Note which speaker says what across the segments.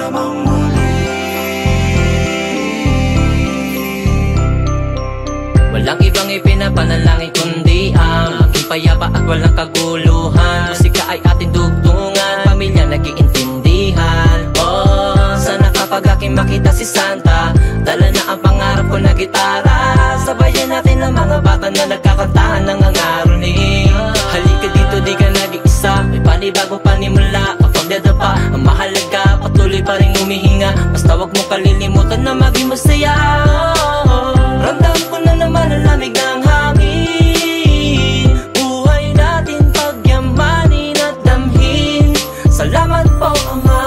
Speaker 1: namang muli.
Speaker 2: Walang ibang ipinapanalangin kundi ang maging payapa at walang kaguluhan. Musika ay ating dugtungan, pamilya nag-iintindihan. Oh, sana kapag aking makita si Santa, dala na ang pangarap ko na gitara. Sabayan natin ang mga bata na nagkakantahan ng angaroling. Halika dito, di ka nag-iisa, may panibago panimula kapag dadapa. Ang mahalaga, patuloy pa rin humihinga. Basta wag mo kalilimutan na maging masaya. Ramdam ko na naman ang lamig ng hangin. Buhay natin pagyamanin at damhin. Salamat po, Ama.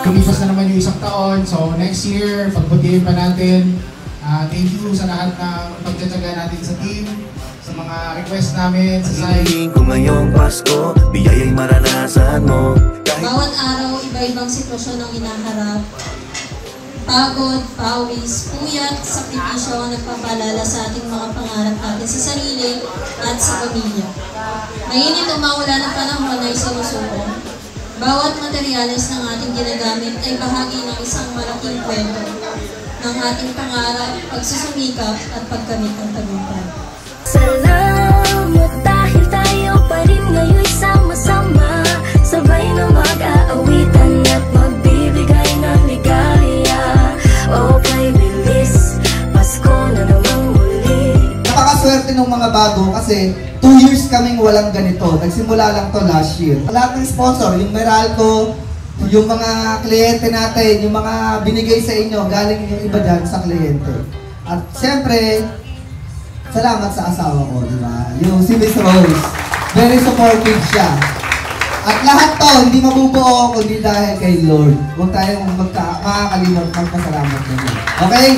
Speaker 3: Lumipas na naman yung isang taon, so next year, pagbutihin pa natin. Thank you sa lahat ng pagtsatsaga natin sa team, sa mga request namin sa site.
Speaker 1: Kung ngayong Pasko, biyaya'y maranasan mo.
Speaker 4: Bawat araw, iba-ibang sitwasyon ang inaharap. Pagod, pawis, puyat, sakripisyo ang nagpapalala sa ating mga pangarap natin sa sarili at sa pamilya. Mainit o maulan ng panahon ay sinusuko. Bawat materyales ng ating ginagamit ay bahagi ng isang malaking kwento ng ating pangarap, pagsusumikap at pagkamit ng tagumpay.
Speaker 5: Salamat dahil tayo pa rin ngayon sama-sama, sabay na mag-aawitan at magbibigay ng ligaya. Okay, bilis, Pasko na namang muli.
Speaker 6: Napakaswerte ng mga bago kasi 2 years kaming walang ganito. Nagsimula lang to last year. Lahat ng sponsor, yung Meralco, yung mga kliyente natin, yung mga binigay sa inyo, galing yung iba dyan sa kliyente. At siyempre, salamat sa asawa ko, di ba? Yung si Miss Rose. Very supportive siya. At lahat to, hindi mabubuo kundi dahil kay Lord. Huwag tayong makakalimot magpasalamat naman. Okay?